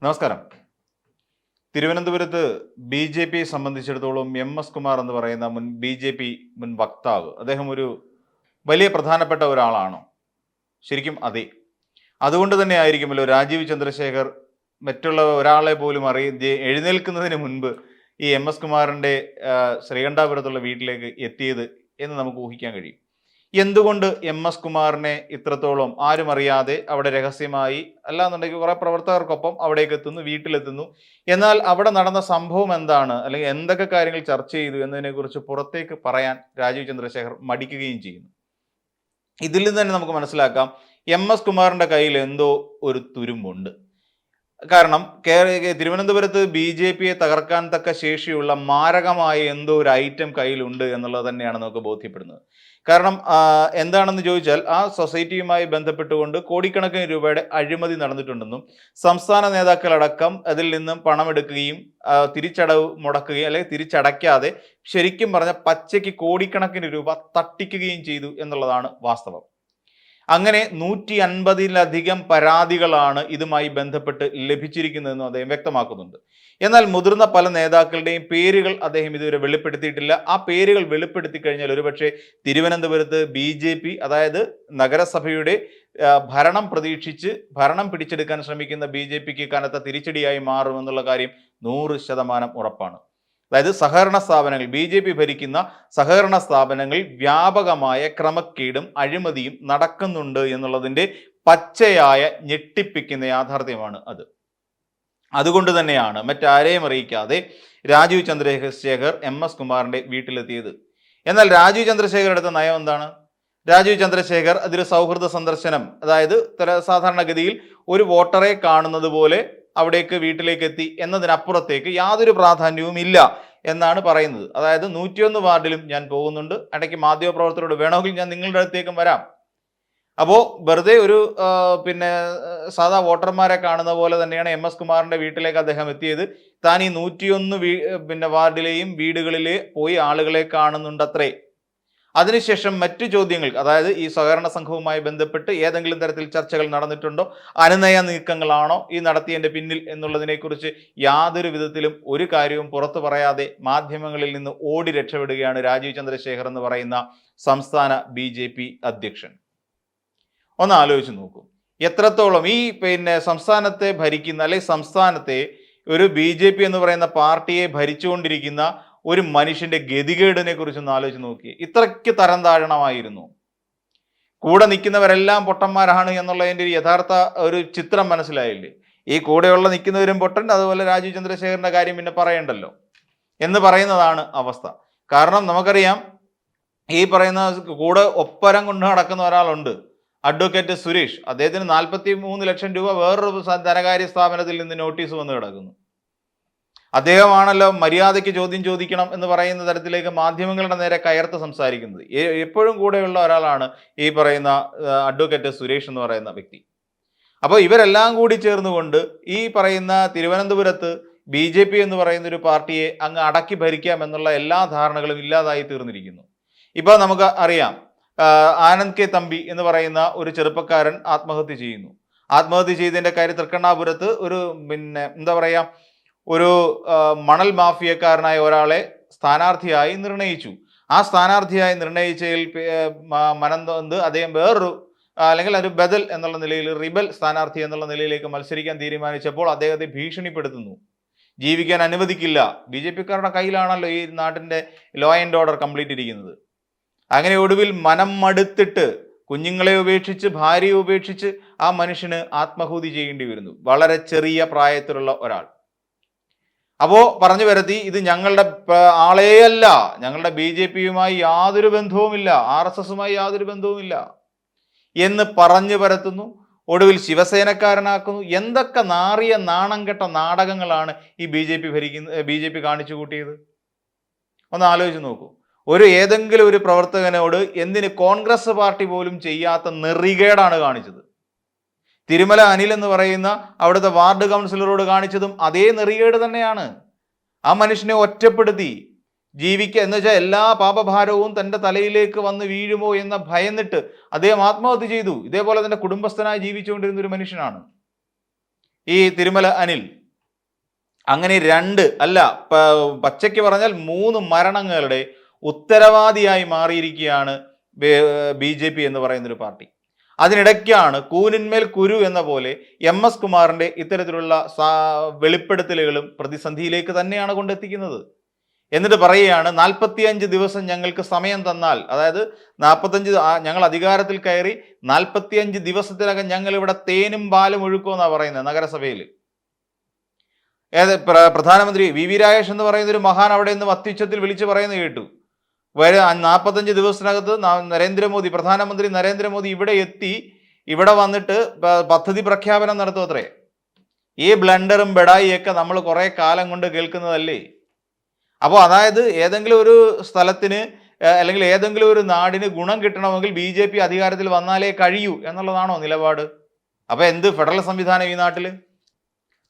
നമസ്കാരം. തിരുവനന്തപുരത്ത് B J പിയെ സംബന്ധിച്ചിടത്തോളം എസ് കുമാർ എന്ന് പറയുന്ന ബി ജെ പി മുൻ വക്താവ്, അദ്ദേഹം ഒരു വലിയ പ്രധാനപ്പെട്ട ഒരാളാണോ? ശരിക്കും അതെ. അതുകൊണ്ട് തന്നെ ആയിരിക്കുമല്ലോ രാജീവ് ചന്ദ്രശേഖർ മറ്റുള്ള ഒരാളെ പോലും എഴുന്നേൽക്കുന്നതിന് മുൻപ് ഈ എസ് കുമാറിൻ്റെ ശ്രീകണ്ഠാപുരത്തുള്ള വീട്ടിലേക്ക് എത്തിയത് എന്ന് നമുക്ക് ഊഹിക്കാൻ കഴിയും. എന്തുകൊണ്ട് എസ് കുമാറിനെ ഇത്രത്തോളം ആരും അറിയാതെ അവിടെ രഹസ്യമായി, അല്ലാന്നുണ്ടെങ്കിൽ കുറെ പ്രവർത്തകർക്കൊപ്പം അവിടേക്ക് എത്തുന്നു, വീട്ടിലെത്തുന്നു. എന്നാൽ അവിടെ നടന്ന സംഭവം എന്താണ്, അല്ലെങ്കിൽ എന്തൊക്കെ കാര്യങ്ങൾ ചർച്ച ചെയ്തു എന്നതിനെ കുറിച്ച് പുറത്തേക്ക് പറയാൻ രാജീവ് ചന്ദ്രശേഖർ മടിക്കുകയും ചെയ്യുന്നു. ഇതിൽ നിന്ന് തന്നെ നമുക്ക് മനസ്സിലാക്കാം എസ് കുമാറിന്റെ കയ്യിൽ എന്തോ ഒരു തുരുമ്പുണ്ട്. കാരണം തിരുവനന്തപുരത്ത് ബി ജെ പിയെ തകർക്കാൻ തക്ക ശേഷിയുള്ള മാരകമായ എന്തോ ഒരു ഐറ്റം കയ്യിലുണ്ട് എന്നുള്ളത് തന്നെയാണ് നമുക്ക് ബോധ്യപ്പെടുന്നത്. കാരണം എന്താണെന്ന് ചോദിച്ചാൽ, ആ സൊസൈറ്റിയുമായി ബന്ധപ്പെട്ടുകൊണ്ട് കോടിക്കണക്കിന് രൂപയുടെ അഴിമതി നടന്നിട്ടുണ്ടെന്നും സംസ്ഥാന നേതാക്കളടക്കം അതിൽ നിന്നും പണമെടുക്കുകയും തിരിച്ചടവ് മുടക്കുകയും അല്ലെങ്കിൽ തിരിച്ചടയ്ക്കാതെ ശരിക്കും പറഞ്ഞ പച്ചയ്ക്ക് കോടിക്കണക്കിന് രൂപ തട്ടിക്കുകയും ചെയ്തു എന്നുള്ളതാണ് വാസ്തവം. അങ്ങനെ 150-ലധികം പരാതികളാണ് ഇതുമായി ബന്ധപ്പെട്ട് ലഭിച്ചിരിക്കുന്നതെന്നും അദ്ദേഹം വ്യക്തമാക്കുന്നുണ്ട്. എന്നാൽ മുതിർന്ന പല നേതാക്കളുടെയും പേരുകൾ അദ്ദേഹം ഇതുവരെ വെളിപ്പെടുത്തിയിട്ടില്ല. ആ പേരുകൾ വെളിപ്പെടുത്തി കഴിഞ്ഞാൽ ഒരുപക്ഷെ തിരുവനന്തപുരത്ത് ബി ജെ പി, അതായത് നഗരസഭയുടെ ഭരണം പ്രതീക്ഷിച്ച് ഭരണം പിടിച്ചെടുക്കാൻ ശ്രമിക്കുന്ന ബി ജെ പിക്ക് കനത്ത തിരിച്ചടിയായി മാറുമെന്നുള്ള കാര്യം 100% ഉറപ്പാണ്. അതായത് സഹകരണ സ്ഥാപനങ്ങൾ, ബി ജെ പി ഭരിക്കുന്ന സഹകരണ സ്ഥാപനങ്ങളിൽ വ്യാപകമായ ക്രമക്കേടും അഴിമതിയും നടക്കുന്നുണ്ട് എന്നുള്ളതിൻ്റെ പച്ചയായ ഞെട്ടിപ്പിക്കുന്ന യാഥാർത്ഥ്യമാണ് അത്. അതുകൊണ്ട് തന്നെയാണ് മറ്റാരെയും അറിയിക്കാതെ രാജീവ് ചന്ദ്രശേഖർ എസ് കുമാറിന്റെ വീട്ടിലെത്തിയത്. എന്നാൽ രാജീവ് ചന്ദ്രശേഖർ എടുത്ത നയം എന്താണ്? രാജീവ് ചന്ദ്രശേഖർ അതൊരു സൗഹൃദ സന്ദർശനം, അതായത് സാധാരണഗതിയിൽ ഒരു വോട്ടറെ കാണുന്നത് പോലെ അവിടേക്ക് വീട്ടിലേക്ക് എത്തി എന്നതിനപ്പുറത്തേക്ക് യാതൊരു പ്രാധാന്യവും ഇല്ല എന്നാണ് പറയുന്നത്. അതായത് 101 വാർഡിലും ഞാൻ പോകുന്നുണ്ട്, ഇടയ്ക്ക് മാധ്യമപ്രവർത്തകരോട് വേണമെങ്കിൽ ഞാൻ നിങ്ങളുടെ അടുത്തേക്കും വരാം. അപ്പോൾ വെറുതെ ഒരു സാധാ വോട്ടർമാരെ കാണുന്ന പോലെ തന്നെയാണ് എസ് കുമാറിന്റെ വീട്ടിലേക്ക് അദ്ദേഹം എത്തിയത്. താൻ ഈ 101 വാർഡിലെയും വീടുകളിലെ പോയി ആളുകളെ കാണുന്നുണ്ടത്രേ. അതിനുശേഷം മറ്റു ചോദ്യങ്ങൾ, അതായത് ഈ സഹകരണ സംഘവുമായി ബന്ധപ്പെട്ട് ഏതെങ്കിലും തരത്തിൽ ചർച്ചകൾ നടന്നിട്ടുണ്ടോ, അനുനയ നീക്കങ്ങളാണോ ഈ നടത്തിയതിൻ്റെ പിന്നിൽ എന്നുള്ളതിനെക്കുറിച്ച് യാതൊരു വിധത്തിലും ഒരു കാര്യവും പുറത്തു പറയാതെ മാധ്യമങ്ങളിൽ നിന്ന് ഓടി രക്ഷപ്പെടുകയാണ് രാജീവ് ചന്ദ്രശേഖർ എന്ന് പറയുന്ന സംസ്ഥാന ബി ജെ പി അധ്യക്ഷൻ. ഒന്ന് ആലോചിച്ച് നോക്കൂ, എത്രത്തോളം ഈ സംസ്ഥാനത്തെ ഭരിക്കുന്ന, അല്ലെങ്കിൽ സംസ്ഥാനത്തെ ഒരു ബി ജെ പി എന്ന് പറയുന്ന പാർട്ടിയെ ഭരിച്ചുകൊണ്ടിരിക്കുന്ന ഒരു മനുഷ്യന്റെ ഗതികേടിനെ കുറിച്ചൊന്ന് ആലോചിച്ച് നോക്കി. ഇത്രയ്ക്ക് തരം താഴണമായിരുന്നു. കൂടെ നിൽക്കുന്നവരെല്ലാം പൊട്ടന്മാരാണ് എന്നുള്ളതിൻ്റെ ഒരു യഥാർത്ഥ ഒരു ചിത്രം മനസ്സിലായില്ലേ? ഈ കൂടെയുള്ള നിൽക്കുന്നവരും പൊട്ടൻ, അതുപോലെ രാജീവ് ചന്ദ്രശേഖറിന്റെ കാര്യം പിന്നെ പറയണ്ടല്ലോ എന്ന് പറയുന്നതാണ് അവസ്ഥ. കാരണം നമുക്കറിയാം, ഈ പറയുന്ന കൂടെ ഒപ്പരം കൊണ്ട് നടക്കുന്ന ഒരാളുണ്ട്, അഡ്വക്കേറ്റ് സുരേഷ്. അദ്ദേഹത്തിന് 43 ലക്ഷം രൂപ വേറൊരു ധനകാര്യ സ്ഥാപനത്തിൽ നിന്ന് നോട്ടീസ് വന്ന് കിടക്കുന്നു. അദ്ദേഹമാണല്ലോ മര്യാദയ്ക്ക് ചോദ്യം ചോദിക്കണം എന്ന് പറയുന്ന തരത്തിലേക്ക് മാധ്യമങ്ങളുടെ നേരെ കയർത്ത് സംസാരിക്കുന്നത്. എപ്പോഴും കൂടെയുള്ള ഒരാളാണ് ഈ പറയുന്ന അഡ്വക്കേറ്റ് സുരേഷ് എന്ന് പറയുന്ന വ്യക്തി. അപ്പോൾ ഇവരെല്ലാം കൂടി ചേർന്നുകൊണ്ട് ഈ പറയുന്ന തിരുവനന്തപുരത്ത് ബി ജെ പി എന്ന് പറയുന്ന ഒരു പാർട്ടിയെ അങ്ങ് അടക്കി ഭരിക്കാം എന്നുള്ള എല്ലാ ധാരണകളും ഇല്ലാതായി തീർന്നിരിക്കുന്നു. ഇപ്പോൾ നമുക്ക് അറിയാം, ആനന്ദ് കെ തമ്പി എന്ന് പറയുന്ന ഒരു ചെറുപ്പക്കാരൻ ആത്മഹത്യ ചെയ്യുന്നു. ആത്മഹത്യ ചെയ്തതിൻ്റെ കാര്യം തൃക്കണ്ണാപുരത്ത് ഒരു ഒരു മണൽ മാഫിയക്കാരനായ ഒരാളെ സ്ഥാനാർത്ഥിയായി നിർണയിച്ചു. ആ സ്ഥാനാർത്ഥിയായി നിർണയിച്ചതിൽ മനംതൊന്ന് അദ്ദേഹം വേറൊരു, അല്ലെങ്കിൽ ഒരു ബദൽ എന്നുള്ള നിലയിൽ, റിബൽ സ്ഥാനാർത്ഥി എന്നുള്ള നിലയിലേക്ക് മത്സരിക്കാൻ തീരുമാനിച്ചപ്പോൾ അദ്ദേഹത്തെ ഭീഷണിപ്പെടുത്തുന്നു, ജീവിക്കാൻ അനുവദിക്കില്ല. ബി ജെ പിക്കാരുടെ കയ്യിലാണല്ലോ ഈ നാട്ടിൻ്റെ ലോ ആൻഡ് ഓർഡർ കംപ്ലീറ്റ് ഇരിക്കുന്നത്. അങ്ങനെ ഒടുവിൽ മനം മടുത്തിട്ട് കുഞ്ഞുങ്ങളെ ഉപേക്ഷിച്ച്, ഭാര്യയെ ഉപേക്ഷിച്ച് ആ മനുഷ്യന് ആത്മാഹുതി ചെയ്യേണ്ടി വരുന്നു. വളരെ ചെറിയ പ്രായത്തിലുള്ള ഒരാൾ. അപ്പോൾ പറഞ്ഞു വരുത്തി, ഇത് ഞങ്ങളുടെ ആളെയല്ല, ഞങ്ങളുടെ ബി ജെ പിയുമായി യാതൊരു ബന്ധവുമില്ല, RSSുമായി യാതൊരു ബന്ധവുമില്ല എന്ന് പറഞ്ഞു പരത്തുന്നു. ഒടുവിൽ ശിവസേനക്കാരനാക്കുന്നു. എന്തൊക്കെ നാറിയ നാണം കെട്ട നാടകങ്ങളാണ് ഈ ബി ജെ പി കാണിച്ചു കൂട്ടിയത്? ഒന്ന് ആലോചിച്ച് നോക്കൂ. ഏതെങ്കിലും ഒരു പ്രവർത്തകനോട് എന്തിന് കോൺഗ്രസ് പാർട്ടി പോലും ചെയ്യാത്ത നെറികേടാണ് കാണിച്ചത്. തിരുമല അനിൽ എന്ന് പറയുന്ന അവിടുത്തെ വാർഡ് കൗൺസിലറോട് കാണിച്ചതും അതേ നെറികേട് തന്നെയാണ്. ആ മനുഷ്യനെ ഒറ്റപ്പെടുത്തി ജീവിക്കുക എന്ന് വെച്ചാൽ എല്ലാ പാപഭാരവും തൻ്റെ തലയിലേക്ക് വന്ന് വീഴുമോ എന്ന ഭയന്നിട്ട് അദ്ദേഹം ആത്മഹത്യ ചെയ്തു. ഇതേപോലെ തന്നെ കുടുംബസ്ഥനായി ജീവിച്ചുകൊണ്ടിരുന്ന ഒരു മനുഷ്യനാണ്. ഈ തിരുമല അനിൽ. അങ്ങനെ പച്ചയ്ക്ക് പറഞ്ഞാൽ 3 മരണങ്ങളുടെ ഉത്തരവാദിയായി മാറിയിരിക്കുകയാണ് BJP എന്ന് പറയുന്നൊരു പാർട്ടി. അതിനിടയ്ക്കാണ് കൂനിന്മേൽ കുരു എന്ന പോലെ MS കുമാറിന്റെ ഇത്തരത്തിലുള്ള വെളിപ്പെടുത്തലുകളും പ്രതിസന്ധിയിലേക്ക് തന്നെയാണ് കൊണ്ടെത്തിക്കുന്നത്. എന്നിട്ട് പറയുകയാണ് 45 ദിവസം ഞങ്ങൾക്ക് സമയം തന്നാൽ, അതായത് 45 ഞങ്ങൾ അധികാരത്തിൽ കയറി 45 ദിവസത്തിനകം ഞങ്ങൾ ഇവിടെ തേനും പാലും ഒഴുക്കുമെന്നാണ് പറയുന്നത് നഗരസഭയിൽ. പ്രധാനമന്ത്രി VV രാജേഷ് എന്ന് പറയുന്ന ഒരു മഹാൻ അവിടെ നിന്ന് അത്യുച്ചത്തിൽ വിളിച്ചു പറയുന്നത് കേട്ടു. 45 ദിവസത്തിനകത്ത് പ്രധാനമന്ത്രി നരേന്ദ്രമോദി ഇവിടെ എത്തി, ഇവിടെ വന്നിട്ട് പദ്ധതി പ്രഖ്യാപനം നടത്തും അത്രേ. ഈ ബ്ലണ്ടറും ബെഡായിയൊക്കെ നമ്മൾ കുറെ കാലം കൊണ്ട് കേൾക്കുന്നതല്ലേ. അപ്പോൾ അതായത് ഏതെങ്കിലും ഒരു സ്ഥലത്തിന് അല്ലെങ്കിൽ ഏതെങ്കിലും ഒരു നാടിന് ഗുണം കിട്ടണമെങ്കിൽ BJP അധികാരത്തിൽ വന്നാലേ കഴിയൂ എന്നുള്ളതാണോ നിലപാട്? അപ്പൊ എന്ത് ഫെഡറൽ സംവിധാനം ഈ നാട്ടിൽ?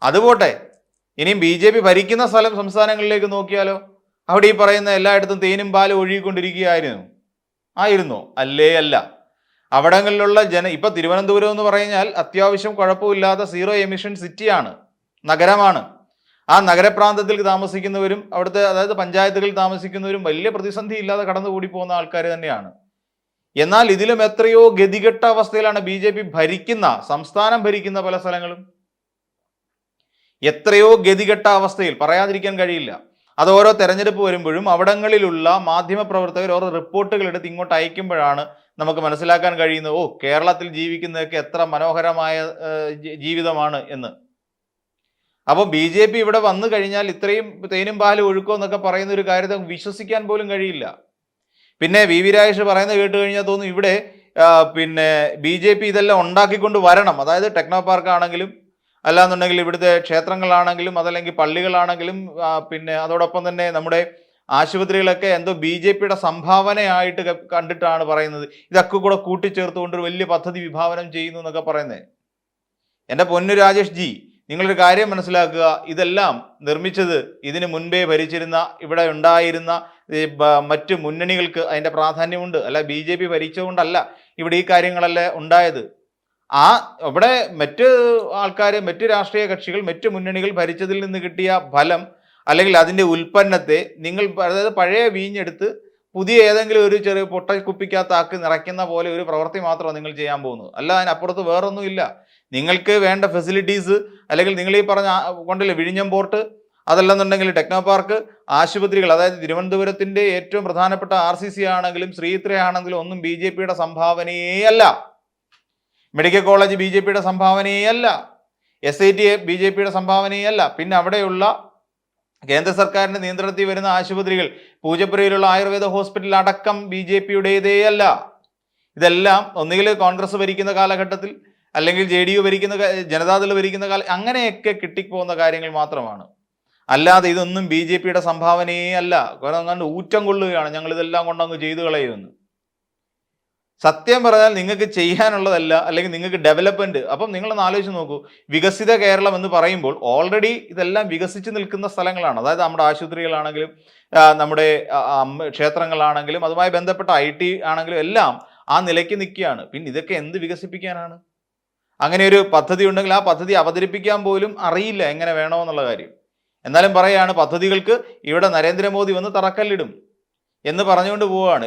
അതുപോട്ടെ, ഇനിയും BJP ഭരിക്കുന്ന സംസ്ഥാനങ്ങളിലേക്ക് നോക്കിയാലോ, അവിടെ ഈ പറയുന്ന എല്ലായിടത്തും തേനും പാലും ഒഴുകിക്കൊണ്ടിരിക്കുകയായിരുന്നോ? അല്ല. അവിടങ്ങളിലുള്ള ഇപ്പൊ തിരുവനന്തപുരം എന്ന് പറഞ്ഞാൽ അത്യാവശ്യം കുഴപ്പമില്ലാത്ത 0 എമിഷൻ സിറ്റിയാണ്, നഗരമാണ്. ആ നഗരപ്രാന്തത്തിൽ താമസിക്കുന്നവരും അവിടുത്തെ അതായത് പഞ്ചായത്തുകളിൽ താമസിക്കുന്നവരും വലിയ പ്രതിസന്ധി ഇല്ലാതെ കടന്നുകൂടി പോകുന്ന ആൾക്കാർ തന്നെയാണ്. എന്നാൽ ഇതിലും എത്രയോ ഗതികെട്ട അവസ്ഥയിലാണ് BJP സംസ്ഥാനം ഭരിക്കുന്ന പല സ്ഥലങ്ങളും. എത്രയോ ഗതികെട്ട അവസ്ഥയിൽ പറയാതിരിക്കാൻ കഴിയില്ല. അത് ഓരോ തെരഞ്ഞെടുപ്പ് വരുമ്പോഴും അവിടങ്ങളിലുള്ള മാധ്യമപ്രവർത്തകർ ഓരോ റിപ്പോർട്ടുകൾ എടുത്ത് ഇങ്ങോട്ട് അയക്കുമ്പോഴാണ് നമുക്ക് മനസ്സിലാക്കാൻ കഴിയുന്നത്, കേരളത്തിൽ ജീവിക്കുന്നതൊക്കെ എത്ര മനോഹരമായ ജീവിതമാണ് എന്ന്. അപ്പോൾ BJP ഇവിടെ വന്നു കഴിഞ്ഞാൽ ഇത്രയും തേനും പാലും ഒഴുക്കോ എന്നൊക്കെ പറയുന്ന ഒരു കാര്യത്തെ വിശ്വസിക്കാൻ പോലും കഴിയില്ല. പിന്നെ VV രാജേഷ് പറയുന്നത് കേട്ട് കഴിഞ്ഞാൽ തോന്നും ഇവിടെ BJP ഇതെല്ലാം ഉണ്ടാക്കിക്കൊണ്ട് വരണം. അതായത് ടെക്നോ പാർക്ക് ആണെങ്കിലും അല്ലാന്നുണ്ടെങ്കിൽ ഇവിടുത്തെ ക്ഷേത്രങ്ങളാണെങ്കിലും അതല്ലെങ്കിൽ പള്ളികളാണെങ്കിലും അതോടൊപ്പം തന്നെ നമ്മുടെ ആശുപത്രികളൊക്കെ എന്തോ BJPയുടെ സംഭാവനയായിട്ട് കണ്ടിട്ടാണ് പറയുന്നത്. ഇതൊക്കെ കൂടെ കൂട്ടിച്ചേർത്തുകൊണ്ട് ഒരു വലിയ പദ്ധതി വിഭാവനം ചെയ്യുന്നു എന്നൊക്കെ പറയുന്നത്. എൻ്റെ പൊന്നു രാജേഷ് ജി, നിങ്ങളൊരു കാര്യം മനസ്സിലാക്കുക, ഇതെല്ലാം നിർമ്മിച്ചത് ഇതിന് മുൻപേ ഭരിച്ചിരുന്ന ഇവിടെ ഉണ്ടായിരുന്ന മറ്റു മുന്നണികൾക്ക് അതിൻ്റെ പ്രാധാന്യമുണ്ട്. അല്ല BJP ഭരിച്ചുകൊണ്ടല്ല ഇവിടെ ഈ കാര്യങ്ങളെല്ലാം ഉണ്ടായത്. ഇവിടെ മറ്റ് ആൾക്കാർ, മറ്റ് രാഷ്ട്രീയ കക്ഷികൾ, മറ്റു മുന്നണികൾ ഭരിച്ചതിൽ നിന്ന് കിട്ടിയ ഫലം അല്ലെങ്കിൽ അതിൻ്റെ ഉൽപ്പന്നത്തെ അതായത് പഴയ വീഞ്ഞെടുത്ത് പുതിയ ഏതെങ്കിലും ഒരു ചെറിയ കുപ്പിക്കകത്താക്കി നിറയ്ക്കുന്ന പോലെ ഒരു പ്രവൃത്തി മാത്രമാണ് നിങ്ങൾ ചെയ്യാൻ പോകുന്നത്. അല്ല, അതിനപ്പുറത്ത് വേറൊന്നുമില്ല. നിങ്ങൾക്ക് വേണ്ട ഫെസിലിറ്റീസ് അല്ലെങ്കിൽ നിങ്ങൾ ഈ പറഞ്ഞ കൊണ്ടില്ലേ വിഴിഞ്ഞം പോർട്ട്, അതല്ലെന്നുണ്ടെങ്കിൽ ടെക്നോ പാർക്ക്, ആശുപത്രികൾ, അതായത് തിരുവനന്തപുരത്തിൻ്റെ ഏറ്റവും പ്രധാനപ്പെട്ട RCC ആണെങ്കിലും ശ്രീത്ര ആണെങ്കിലും ഒന്നും BJPയുടെ സംഭാവനയേ അല്ല. മെഡിക്കൽ കോളേജ് BJPയുടെ സംഭാവനയേ അല്ല. SIT BJPയുടെ സംഭാവനയേ അല്ല. പിന്നെ അവിടെയുള്ള കേന്ദ്ര സർക്കാരിൻ്റെ നിയന്ത്രണത്തിൽ വരുന്ന ആശുപത്രികൾ, പൂജപ്പുരയിലുള്ള ആയുർവേദ ഹോസ്പിറ്റൽ അടക്കം BJPയുടേതേ അല്ല. ഇതെല്ലാം ഒന്നുകിൽ കോൺഗ്രസ് ഭരിക്കുന്ന കാലഘട്ടത്തിൽ അല്ലെങ്കിൽ JDU ഭരിക്കുന്ന, ജനതാദൾ ഭരിക്കുന്ന അങ്ങനെയൊക്കെ കിട്ടിപ്പോകുന്ന കാര്യങ്ങൾ മാത്രമാണ്. അല്ലാതെ ഇതൊന്നും BJPയുടെ സംഭാവനയേ അല്ല. കാരണം ഊറ്റം കൊള്ളുകയാണ് ഞങ്ങൾ ഇതെല്ലാം കൊണ്ടങ്ങ് ചെയ്തു കളയുമെന്ന്. സത്യം പറഞ്ഞാൽ നിങ്ങൾക്ക് ചെയ്യാനുള്ളതല്ല, അല്ലെങ്കിൽ നിങ്ങൾക്ക് ഡെവലപ്മെന്റ്. അപ്പം നിങ്ങളൊന്ന് ആലോചിച്ച് നോക്കൂ, വികസിത കേരളം എന്ന് പറയുമ്പോൾ ഓൾറെഡി ഇതെല്ലാം വികസിച്ച് നിൽക്കുന്ന സ്ഥലങ്ങളാണ്. അതായത് നമ്മുടെ ആശുപത്രികളാണെങ്കിലും നമ്മുടെ ക്ഷേത്രങ്ങളാണെങ്കിലും അതുമായി ബന്ധപ്പെട്ട IT ആണെങ്കിലും എല്ലാം ആ നിലയ്ക്ക് നിൽക്കുകയാണ്. പിന്നെ ഇതൊക്കെ എന്ത് വികസിപ്പിക്കാനാണ്? അങ്ങനെ ഒരു പദ്ധതി ഉണ്ടെങ്കിൽ ആ പദ്ധതി അവതരിപ്പിക്കാൻ പോലും അറിയില്ല എങ്ങനെ വേണമെന്നുള്ള കാര്യം. എന്നാലും പറയുകയാണ് പദ്ധതികൾക്ക് ഇവിടെ നരേന്ദ്രമോദി വന്ന് തറക്കല്ലിടും എന്ന് പറഞ്ഞുകൊണ്ട് പോവുകയാണ്.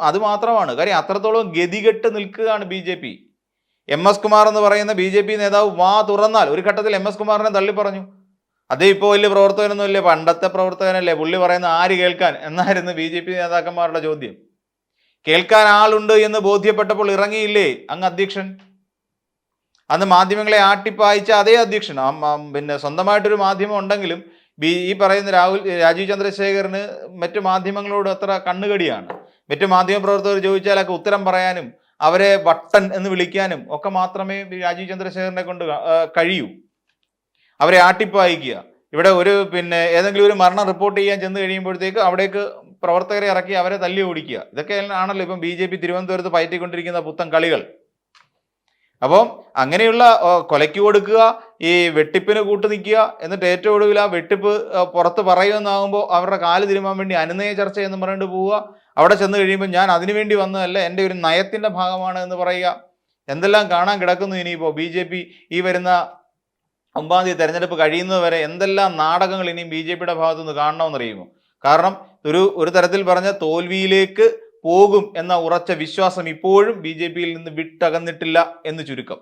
അത് മാത്രമാണ് കാര്യം. അത്രത്തോളം ഗതികെട്ട് നിൽക്കുകയാണ് BJP. MS കുമാർ എന്ന് പറയുന്ന BJP നേതാവ് തുറന്നാൽ ഒരു ഘട്ടത്തിൽ MS കുമാറിനെ തള്ളി പറഞ്ഞു. അതേ ഇപ്പോൾ വലിയ പ്രവർത്തകനൊന്നുമില്ലേ, പണ്ടത്തെ പ്രവർത്തകനല്ലേ, പുള്ളി പറയുന്ന ആര് കേൾക്കാൻ എന്നായിരുന്നു BJP നേതാക്കന്മാരുടെ ചോദ്യം. കേൾക്കാൻ ആളുണ്ട് എന്ന് ബോധ്യപ്പെട്ടപ്പോൾ ഇറങ്ങിയില്ലേ അങ്ങ് അധ്യക്ഷൻ? അന്ന് മാധ്യമങ്ങളെ ആട്ടിപ്പായിച്ച അതേ അധ്യക്ഷൻ, സ്വന്തമായിട്ടൊരു മാധ്യമം ഉണ്ടെങ്കിലും ഈ പറയുന്ന രാജീവ് ചന്ദ്രശേഖറിന് മറ്റു മാധ്യമങ്ങളോട് അത്ര കണ്ണുകടിയാണ്. മറ്റു മാധ്യമപ്രവർത്തകർ ചോദിച്ചാലൊക്കെ ഉത്തരം പറയാനും അവരെ വട്ടൻ എന്ന് വിളിക്കാനും ഒക്കെ മാത്രമേ രാജീവ് ചന്ദ്രശേഖറിനെ കൊണ്ട് കഴിയൂ. അവരെ ആട്ടിപ്പായിക്കുക. ഇവിടെ ഏതെങ്കിലും ഒരു മരണം റിപ്പോർട്ട് ചെയ്യാൻ ചെന്ന് കഴിയുമ്പോഴത്തേക്ക് അവിടേക്ക് പ്രവർത്തകരെ ഇറക്കി അവരെ തല്ലി ഓടിക്കുക. ഇതൊക്കെ ആണല്ലോ ഇപ്പം BJP തിരുവനന്തപുരത്ത് പയറ്റിക്കൊണ്ടിരിക്കുന്ന പുത്തൻ കളികൾ. അപ്പം അങ്ങനെയുള്ള കൊലയ്ക്ക് കൊടുക്കുക, ഈ വെട്ടിപ്പിന് കൂട്ടു നിൽക്കുക, എന്നിട്ട് ഏറ്റവും ഒടുവിൽ ആ വെട്ടിപ്പ് പുറത്ത് പറയുമെന്നാകുമ്പോൾ അവരുടെ കാല് തിരുമാൻ വേണ്ടി അനുനയ ചർച്ച എന്ന് പറഞ്ഞിട്ട് പോവുക. അവിടെ ചെന്ന് കഴിയുമ്പോൾ ഞാൻ അതിനുവേണ്ടി വന്നതല്ല, എൻ്റെ ഒരു നയത്തിൻ്റെ ഭാഗമാണ് എന്ന് പറയുക. എന്തെല്ലാം കാണാൻ കിടക്കുന്നു ഇനിയിപ്പോൾ BJP ഈ വരുന്ന 9-ാം തീയതി തെരഞ്ഞെടുപ്പ് കഴിയുന്നത് വരെ എന്തെല്ലാം നാടകങ്ങൾ ഇനിയും ബി ജെ പിയുടെ ഭാഗത്തു നിന്ന് കാണണമെന്നറിയുമോ? കാരണം ഒരു തരത്തിൽ പറഞ്ഞ തോൽവിയിലേക്ക് പോകും എന്ന ഉറച്ച വിശ്വാസം ഇപ്പോഴും ബി ജെ പിയിൽ നിന്ന് വിട്ടകന്നിട്ടില്ല എന്ന് ചുരുക്കം.